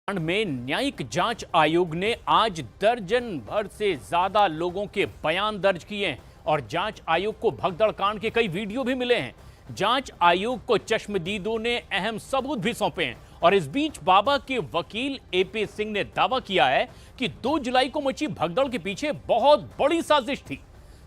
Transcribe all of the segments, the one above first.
कांड में न्यायिक जांच आयोग ने आज दर्जन भर से ज्यादा लोगों के बयान दर्ज किए हैं और जांच आयोग को भगदड़ कांड के कई वीडियो भी मिले हैं। जांच आयोग को चश्मदीदों ने अहम सबूत भी सौंपे हैं और इस बीच बाबा के वकील एपी सिंह ने दावा किया है कि 2 जुलाई को मची भगदड़ के पीछे बहुत बड़ी साजिश थी।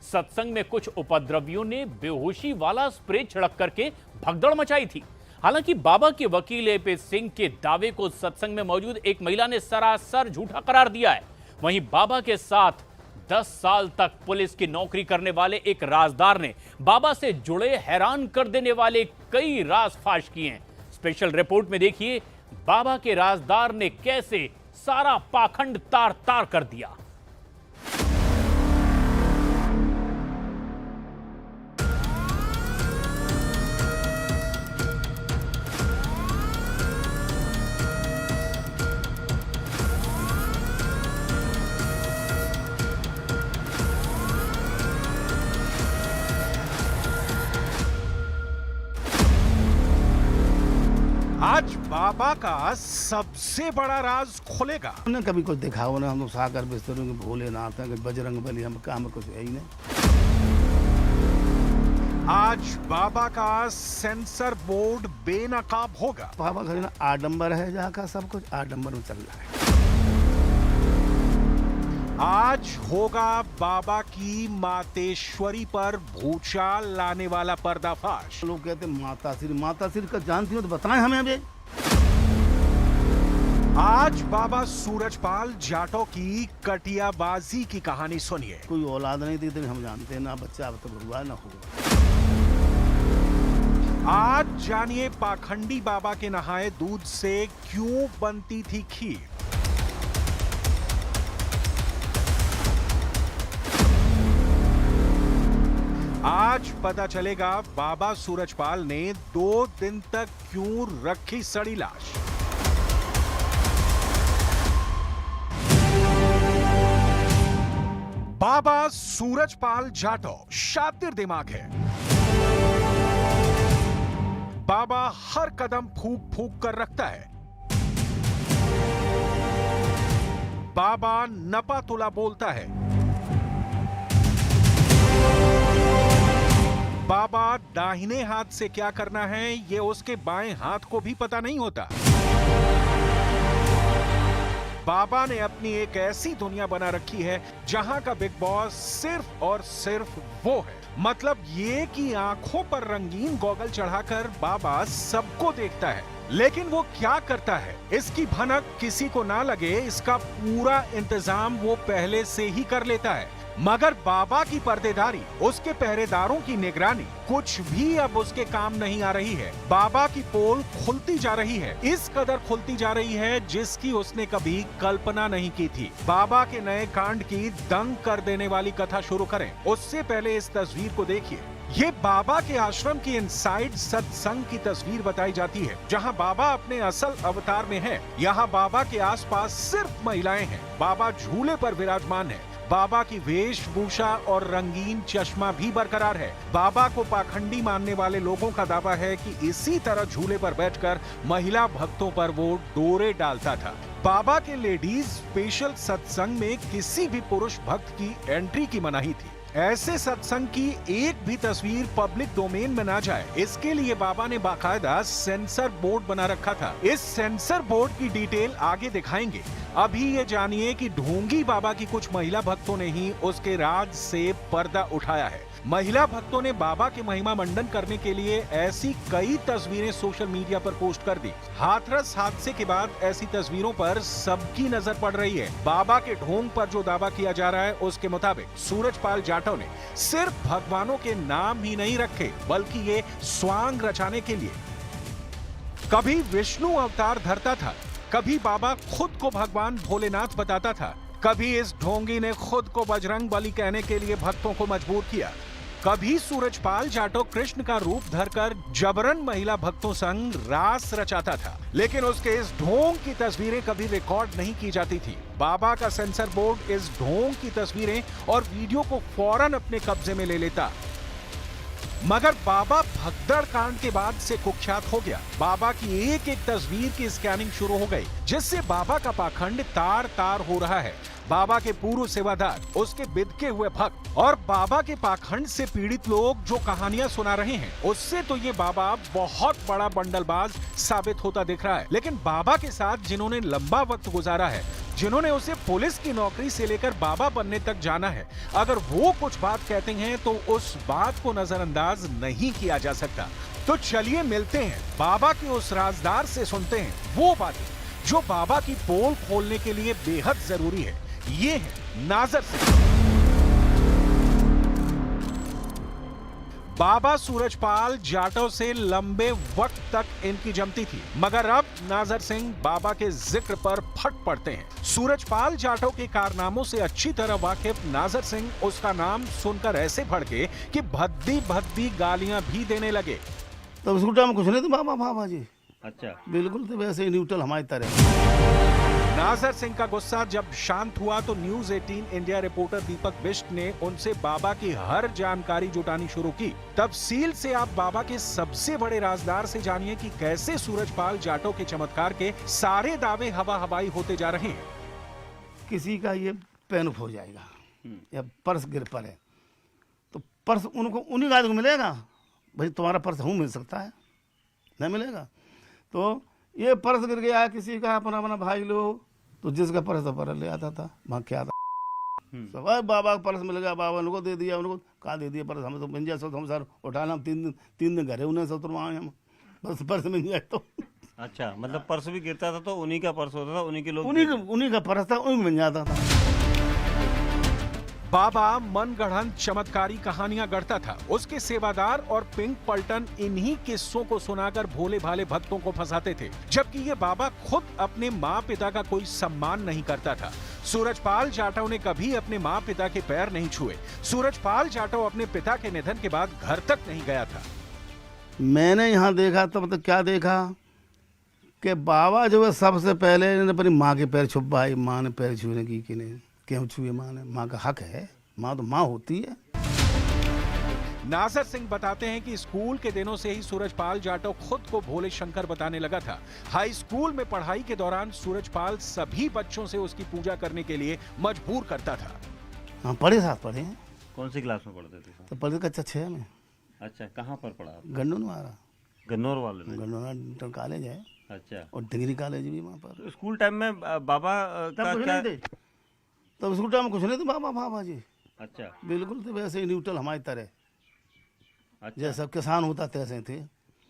सत्संग में कुछ उपद्रवियों ने बेहोशी वाला स्प्रे छिड़क करके भगदड़ मचाई थी। हालांकि बाबा के वकील एपी सिंह के दावे को सत्संग में मौजूद एक महिला ने सरासर झूठा करार दिया है। वहीं बाबा के साथ 10 साल तक पुलिस की नौकरी करने वाले एक राजदार ने बाबा से जुड़े हैरान कर देने वाले कई राज फाश किए हैं। स्पेशल रिपोर्ट में देखिए बाबा के राजदार ने कैसे सारा पाखंड तार तार कर दिया। आज बाबा का सबसे बड़ा राज खुलेगा। हमने कभी कुछ देखा हो ना, हम लोग साकर बिस्तरों के भोलेनाथ हैं, बजरंग बली, हम काम कुछ है ही नहीं। आज बाबा का सेंसर बोर्ड बेनकाब होगा। बाबा घर ना आडंबर है, जहाँ का सब कुछ आडंबर में चल रहा है। आज होगा बाबा की मातेश्वरी पर भूचाल लाने वाला पर्दाफाश। लोग कहते हैं माता श्री का जानती हो तो बताएं हमें अभी। आज बाबा सूरजपाल जाटव की कटियाबाजी की कहानी सुनिए। कोई औलाद नहीं थी, हम जानते हैं ना बच्चा अब तक हुआ ना होगा। आज जानिए पाखंडी बाबा के नहाए दूध से क्यों बनती थी खीर। आज पता चलेगा बाबा सूरजपाल ने 2 दिन तक क्यों रखी सड़ी लाश। बाबा सूरजपाल जाटव शातिर दिमाग है। बाबा हर कदम फूक फूक कर रखता है। बाबा नपा तुला बोलता है। बाबा दाहिने हाथ से क्या करना है ये उसके बाएं हाथ को भी पता नहीं होता। बाबा ने अपनी एक ऐसी दुनिया बना रखी है जहां का बिग बॉस सिर्फ और सिर्फ वो है। मतलब ये कि आंखों पर रंगीन गॉगल चढ़ाकर बाबा सबको देखता है, लेकिन वो क्या करता है इसकी भनक किसी को ना लगे, इसका पूरा इंतजाम वो पहले से ही कर लेता है। मगर बाबा की पर्देदारी, उसके पहरेदारों की निगरानी कुछ भी अब उसके काम नहीं आ रही है। बाबा की पोल खुलती जा रही है, इस कदर खुलती जा रही है जिसकी उसने कभी कल्पना नहीं की थी। बाबा के नए कांड की दंग कर देने वाली कथा शुरू करें उससे पहले इस तस्वीर को देखिए। ये बाबा के आश्रम की इनसाइड सत्संग की तस्वीर बताई जाती है, जहां बाबा अपने असल अवतार में है। यहाँ बाबा के आसपास सिर्फ महिलाएं हैं। बाबा झूले पर विराजमान है। बाबा की वेशभूषा और रंगीन चश्मा भी बरकरार है। बाबा को पाखंडी मानने वाले लोगों का दावा है कि इसी तरह झूले पर बैठकर महिला भक्तों पर वो डोरे डालता था। बाबा के लेडीज स्पेशल सत्संग में किसी भी पुरुष भक्त की एंट्री की मनाही थी। ऐसे सत्संग की एक भी तस्वीर पब्लिक डोमेन में ना जाए, इसके लिए बाबा ने बाकायदा सेंसर बोर्ड बना रखा था। इस सेंसर बोर्ड की डिटेल आगे दिखाएंगे। अभी ये जानिए कि ढोंगी बाबा की कुछ महिला भक्तों ने ही उसके राज से पर्दा उठाया है। महिला भक्तों ने बाबा के महिमा मंडन करने के लिए ऐसी कई तस्वीरें सोशल मीडिया पर पोस्ट कर दी। हाथरस हादसे के बाद ऐसी तस्वीरों पर सबकी नजर पड़ रही है। बाबा के ढोंग पर जो दावा किया जा रहा है उसके मुताबिक सूरजपाल जाटव ने सिर्फ भगवानों के नाम ही नहीं रखे, बल्कि ये स्वांग रचाने के लिए कभी विष्णु अवतार धरता था, कभी बाबा खुद को भगवान भोलेनाथ बताता था, कभी इस ढोंगी ने खुद को बजरंग बली कहने के लिए भक्तों को मजबूर किया, कभी सूरजपाल जाटव कृष्ण का रूप धरकर जबरन महिला भक्तों संग रास रचाता था। लेकिन उसके इस ढोंग की तस्वीरें कभी रिकॉर्ड नहीं की जाती थी। बाबा का सेंसर बोर्ड इस ढोंग की तस्वीरें और वीडियो को फौरन अपने कब्जे में ले लेता। मगर बाबा भगदड़ कांड के बाद से कुख्यात हो गया। बाबा की एक एक तस्वीर की स्कैनिंग शुरू हो गई, जिससे बाबा का पाखंड तार तार हो रहा है। बाबा के पूर्व सेवादार, उसके बिदके हुए भक्त और बाबा के पाखंड से पीड़ित लोग जो कहानियां सुना रहे हैं, उससे तो ये बाबा बहुत बड़ा बंडलबाज साबित होता दिख रहा है। लेकिन बाबा के साथ जिन्होंने लंबा वक्त गुजारा है, जिन्होंने उसे पुलिस की नौकरी से लेकर बाबा बनने तक जाना है, अगर वो कुछ बात कहते हैं तो उस बात को नजरअंदाज नहीं किया जा सकता। तो चलिए मिलते हैं बाबा के उस राजदार से, सुनते हैं वो बातें जो बाबा की पोल खोलने के लिए बेहद जरूरी है। ये है नाजर सिंह। बाबा सूरजपाल जाटव से लंबे वक्त तक इनकी जमती थी, मगर अब नाजर सिंह बाबा के जिक्र पर फट पड़ते हैं। सूरजपाल जाटव के कारनामों से अच्छी तरह वाकिफ नाजर सिंह उसका नाम सुनकर ऐसे भड़के कि भद्दी भद्दी गालियां भी देने लगे। तब उस टाइम कुछ नहीं तो बाबा जी। अच्छा, बिल्कुल तो वैसे ही न्यूट्रल हमारी तरह। नाजर सिंह का गुस्सा जब शांत हुआ तो न्यूज 18 इंडिया रिपोर्टर दीपक बिष्ट ने उनसे बाबा की हर जानकारी जुटानी शुरू की। तब सील से आप बाबा के सबसे बड़े राजदार से जानिए कि कैसे सूरजपाल जाटव के चमत्कार के सारे दावे हवा हवाई होते जा रहे हैं। किसी का ये पेन हो जाएगा या पर्स गिर पड़े तो पर्स उनको उन्हीं गाय को मिलेगा। भाई तुम्हारा पर्स हूँ मिल सकता है, नहीं मिलेगा। तो ये पर्स गिर गया किसी का अपना अपना भाई लोग, तो जिसका पर्स था पर्स ले आता था, वहाँ क्या था सब बाबा का पर्स मिल गया, बाबा उनको दे दिया, उनको कहा दे दिया पर्स, हमें तो मिल जाए। हम सर उठाना, हम तीन दिन घरे उन्हें सब तुरवाए हम, बस पर्स मिल जाए तो। अच्छा, मतलब पर्स भी गिरता था तो उन्हीं का पर्स होता था, उन्हीं के लोग उन्हीं का पर्स था, उन्हीं मिल जाता था। बाबा मनगढ़ंत चमत्कारी कहानियां गढ़ता था। उसके सेवादार और पिंक पलटन इन्हीं किस्सों को सुनाकर भोले भाले भक्तों को फंसाते थे, जबकि ये बाबा खुद अपने माँ पिता का कोई सम्मान नहीं करता था। सूरजपाल जाटव ने कभी अपने माँ पिता के पैर नहीं छुए। सूरजपाल जाटव अपने पिता के निधन के बाद घर तक नहीं गया था। मैंने यहाँ देखा तो मतलब क्या देखा कि बाबा जो है सबसे पहले इन्होंने अपनी माँ के पैर छुपाए। माँ ने पैर छूने की कि नहीं, क्यों छुए माँ ने? माँ का हक है, माँ तो माँ होती है। नाजर सिंह बताते हैं कि स्कूल के दिनों से ही सूरजपाल जाटव खुद को भोले शंकर बताने लगा था। हाई स्कूल में पढ़ाई के दौरान सूरजपाल सभी बच्चों से उसकी पूजा करने के लिए मजबूर करता था। हाँ, पढ़े साथ पढ़े हैं। कौन सी क्लास में पढ़ते थे? तो पढ़े कक्षा 6 में। अच्छा, कहाँ पर पढ़ा? गन्नौर में हमारा गन्नौर वाले में। गन्नौर इंटर कॉलेज है। अच्छा, और डिग्री कॉलेज भी वहाँ पर। स्कूल टाइम में बाबा का क्या? तब स्कूल टाइम में कुछ नहीं तो बाबा जी। अच्छा, बिल्कुल तो वैसे ही न्यूट्रल हमारी तरह। अच्छा, जैसा किसान होता तैसे थे।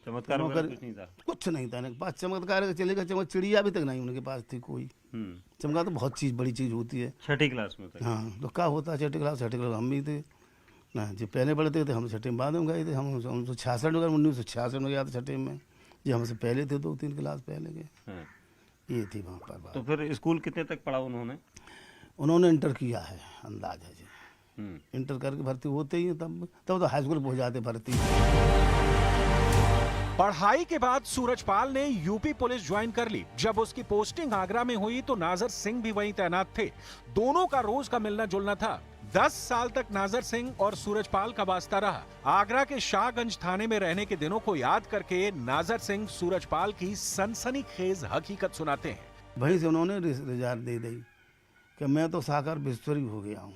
चमत्कार वगैरह कुछ नहीं था? कुछ नहीं था इनके पास। चमत्कार चलेगा, चिड़िया भी तक नहीं उनके पास थी कोई। चमत्कार तो बहुत चीज बड़ी चीज होती है। 6ठी क्लास में था? हाँ, तो क्या होता है 6ठी क्लास हम भी थे ना, जो पहले पढ़ते थे। हम 6ठी में बाद में गए थे। हम 1966 में 1966 में गया था 6ठी में, जो हमसे पहले थे 2-3 क्लास पहले के। ये थी वहाँ पर। तो फिर स्कूल कितने तक पढ़ा उन्होंने इंटर किया है, अंदाज है जी। इंटर करके भर्ती होते ही तब तो हाई स्कूल पहुँच जाते भर्ती। पढ़ाई के बाद सूरजपाल ने यूपी पुलिस ज्वाइन कर ली। जब उसकी पोस्टिंग आगरा में हुई तो नाजर सिंह भी वहीं तैनात थे। दोनों का रोज का मिलना जुलना था। 10 साल तक नाजर सिंह और सूरजपाल का वास्ता रहा। आगरा के शाहगंज थाने में रहने के दिनों को याद करके नाजर सिंह सूरजपाल की सनसनीखेज हकीकत सुनाते हैं। वहीं से उन्होंने रिजार्ट दे दी कि मैं तो साकार बिस्तरी हो गया हूँ।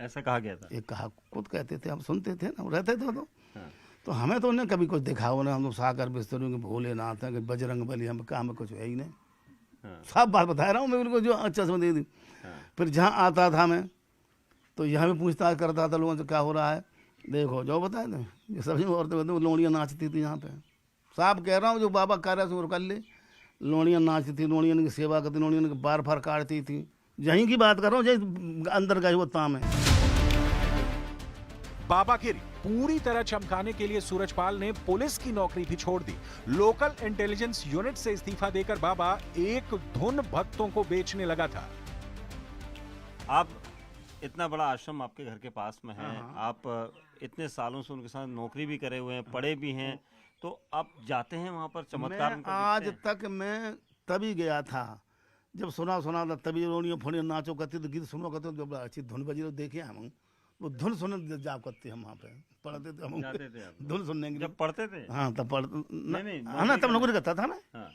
ऐसा कहा गया था? ये कहा खुद कहते थे, हम सुनते थे ना, रहते थे तो हमें तो उन्हें कभी कुछ दिखा हो ना। हम तो साकार बिस्तरी के भोलेनाथ हैं कि बजरंग बली, हम कहा हमें कुछ है ही नहीं। सब बात बता रहा हूँ मैं उनको, जो अच्छा समझ दे दी। फिर जहाँ आता था मैं तो यहाँ भी पूछताछ करता था लोगों से क्या हो रहा है। देखो जो बताए थे, ये सभी औरतें लोनियाँ नाचती थी यहाँ पे। साफ कह रहा हूँ, जो बाबा कह रहा है कर ले। लोनियाँ नाचती थी, लोनियाँ की सेवा करती, लोनियाँ की बार फार काटती थी। यहीं की बात कर रहा हूँ, जैसे अंदर का वो ताम है। बाबागिरी पूरी तरह चमकाने के लिए सूरजपाल ने पुलिस की नौकरी भी छोड़ दी। लोकल इंटेलिजेंस यूनिट से इस्तीफा देकर बाबा एक धुन भक्तों को बेचने लगा था। आप इतना बड़ा आश्रम आपके घर के पास में है, आप इतने सालों से उनके साथ नौकरी भी करे हुए हैं, पढ़े भी हैं, तो आप जाते हैं वहाँ पर चमत्कार? आज तक मैं तभी गया था जब सुना था, तभी रोनियों फोनियों नाचो करते तो गीत सुनो करते, जब अच्छी धुन बजी तो देखे हम वो धुन सुनने जा करते हम वहाँ पे पढ़ते थे हम, जाते थे आप? धुन सुनने के लिए। जब पढ़ते थे? हाँ तब पढ़ नहीं, हाँ ना, तब नौकरी करता था ना, हाँ।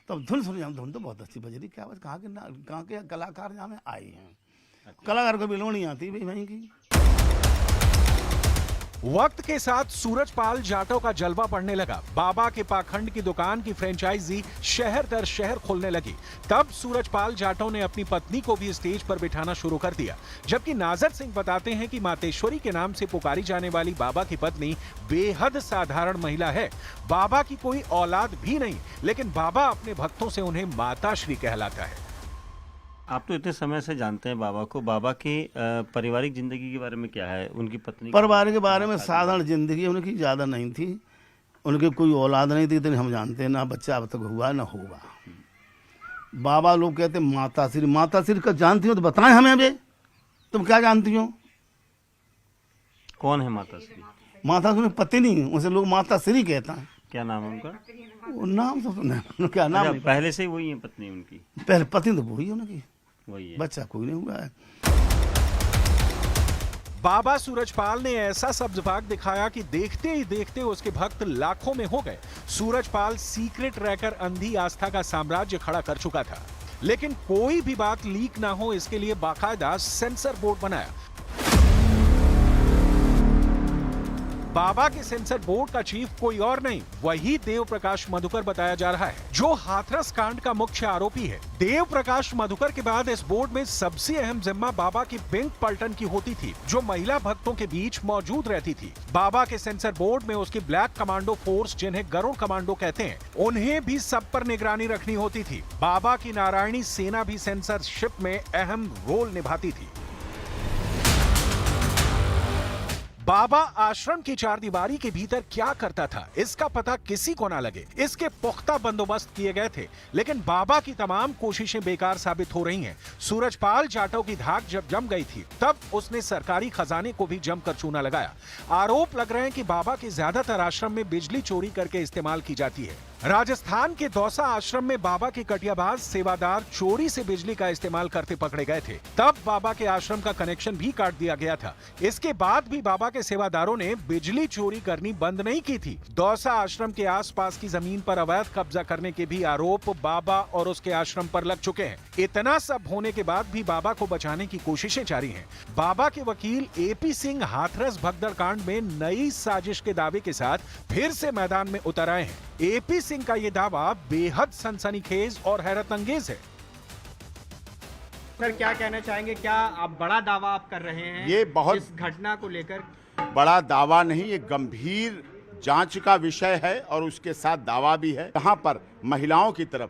तब धुन सुनी, हम धुन तो बहुत अच्छी बज रही, क्या बात, कहाँ के कलाकार यहाँ में आए हैं, कलाकार को भी लोड़ नहीं आती भाई वहीं की। वक्त के साथ सूरजपाल जाटव का जलवा बढ़ने लगा। बाबा के पाखंड की दुकान की फ्रेंचाइजी शहर दर शहर खुलने लगी। तब सूरजपाल जाटव ने अपनी पत्नी को भी स्टेज पर बिठाना शुरू कर दिया। जबकि नाजर सिंह बताते हैं कि मातेश्वरी के नाम से पुकारी जाने वाली बाबा की पत्नी बेहद साधारण महिला है। बाबा की कोई औलाद भी नहीं, लेकिन बाबा अपने भक्तों से उन्हें माताश्री कहलाता है। आप तो इतने समय से जानते हैं बाबा को, बाबा की पारिवारिक जिंदगी के बारे में क्या है? उनकी पत्नी परिवार के बारे में साधारण जिंदगी उनकी ज़्यादा नहीं थी, उनकी कोई औलाद नहीं थी, इतनी हम जानते हैं, ना बच्चा अब तक हुआ ना होगा। बाबा लोग कहते माताश्री, माताश्री का जानती हो तो बताएं हमें, अभी तुम क्या जानती हो? कौन है माताश्री? माताश्री पत्नी, उनसे लोग माताश्री कहता है। क्या नाम है उनका? वो नाम तो सुना, क्या नाम अच्छा, नहीं, पहले से ही वही है पत्नी उनकी? पहले पत्नी तो वही है उनकी, वही है। बच्चा कोई नहीं हुआ है। बाबा सूरजपाल ने ऐसा सब्जबाग दिखाया कि देखते ही देखते उसके भक्त लाखों में हो गए। सूरजपाल सीक्रेट रहकर अंधी आस्था का साम्राज्य खड़ा कर चुका था, लेकिन कोई भी बात लीक ना हो इसके लिए बाकायदा सेंसर बोर्ड बनाया। बाबा के सेंसर बोर्ड का चीफ कोई और नहीं, वही देव प्रकाश मधुकर बताया जा रहा है, जो हाथरस कांड का मुख्य आरोपी है। देव प्रकाश मधुकर के बाद इस बोर्ड में सबसे अहम जिम्मा बाबा की पिंक पलटन की होती थी, जो महिला भक्तों के बीच मौजूद रहती थी। बाबा के सेंसर बोर्ड में उसकी ब्लैक कमांडो फोर्स, जिन्हें गरुड़ कमांडो कहते हैं, उन्हें भी सब पर निगरानी रखनी होती थी। बाबा की नारायणी सेना भी सेंसरशिप में अहम रोल निभाती थी। बाबा आश्रम की चारदीवारी के भीतर क्या करता था, इसका पता किसी को ना लगे, इसके पुख्ता बंदोबस्त किए गए थे, लेकिन बाबा की तमाम कोशिशें बेकार साबित हो रही हैं। सूरजपाल जाटव की धाक जब जम गई थी, तब उसने सरकारी खजाने को भी जमकर चूना लगाया। आरोप लग रहे हैं कि बाबा के ज्यादातर आश्रम में बिजली चोरी करके इस्तेमाल की जाती है। राजस्थान के दौसा आश्रम में बाबा के कटियाबाज सेवादार चोरी से बिजली का इस्तेमाल करते पकड़े गए थे। तब बाबा के आश्रम का कनेक्शन भी काट दिया गया था। इसके बाद भी बाबा के सेवादारों ने बिजली चोरी करनी बंद नहीं की थी। दौसा आश्रम के आसपास की जमीन पर अवैध कब्जा करने के भी आरोप बाबा और उसके आश्रम पर लग चुके हैं। इतना सब होने के बाद भी बाबा को बचाने की कोशिशें जारी हैं। बाबा के वकील एपी सिंह हाथरस भगदड़ कांड में नई साजिश के दावे के साथ फिर से मैदान में उतर आए हैं। एपी सिंह का ये दावा बेहद सनसनीखेज और हैरत अंगेज है। सर क्या कहना चाहेंगे, क्या आप बड़ा दावा आप कर रहे हैं ये बहुत इस घटना को लेकर? बड़ा दावा नहीं, ये गंभीर जांच का विषय है और उसके साथ दावा भी है। यहाँ पर महिलाओं की तरफ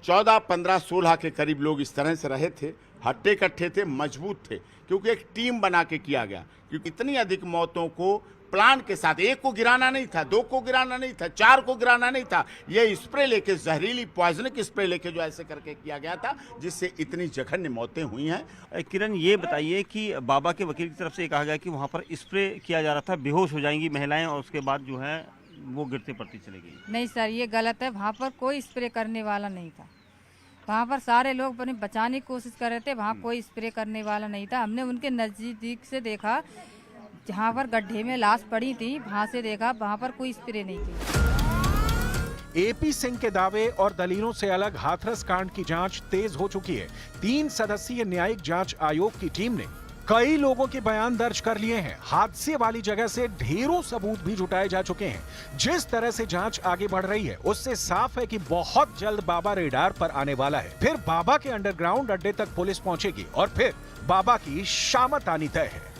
14, 15, 16 के करीब लोग इस तरह से रहे थे, हट्टे कट्ठे थे, मजबूत थे, क्योंकि एक टीम बना के किया गया। क्योंकि इतनी अधिक मौतों को प्लान के साथ, एक को गिराना नहीं था, 2 को गिराना नहीं था, 4 को गिराना नहीं था, ये स्प्रे लेके, जहरीली पॉइजनिक स्प्रे लेके जो ऐसे करके किया गया था, जिससे इतनी जघन्य मौतें हुई हैं। किरण, ये बताइए कि बाबा के वकील की तरफ से कहा गया कि वहाँ पर स्प्रे किया जा रहा था, बेहोश हो जाएंगी महिलाएं और उसके बाद जो है वो गिरते पड़ती चली गई। नहीं सर, ये गलत है। वहाँ पर कोई स्प्रे करने वाला नहीं था। वहाँ पर सारे लोग अपने बचाने की कोशिश कर रहे थे, वहाँ कोई स्प्रे करने वाला नहीं था। हमने उनके नज़दीक से देखा, जहाँ पर गड्ढे में लाश पड़ी थी, वहाँ से देखा, वहाँ पर कोई स्प्रे नहीं थी। एपी सिंह के दावे और दलीलों से अलग हाथरस कांड की जांच तेज हो चुकी है। 3 सदस्यीय न्यायिक जांच आयोग की टीम ने कई लोगों के बयान दर्ज कर लिए हैं। हादसे वाली जगह से ढेरों सबूत भी जुटाए जा चुके हैं। जिस तरह से जांच आगे बढ़ रही है, उससे साफ है कि बहुत जल्द बाबा रेडार पर आने वाला है। फिर बाबा के अंडरग्राउंड अड्डे तक पुलिस पहुंचेगी और फिर बाबा की शामत आनी तय है।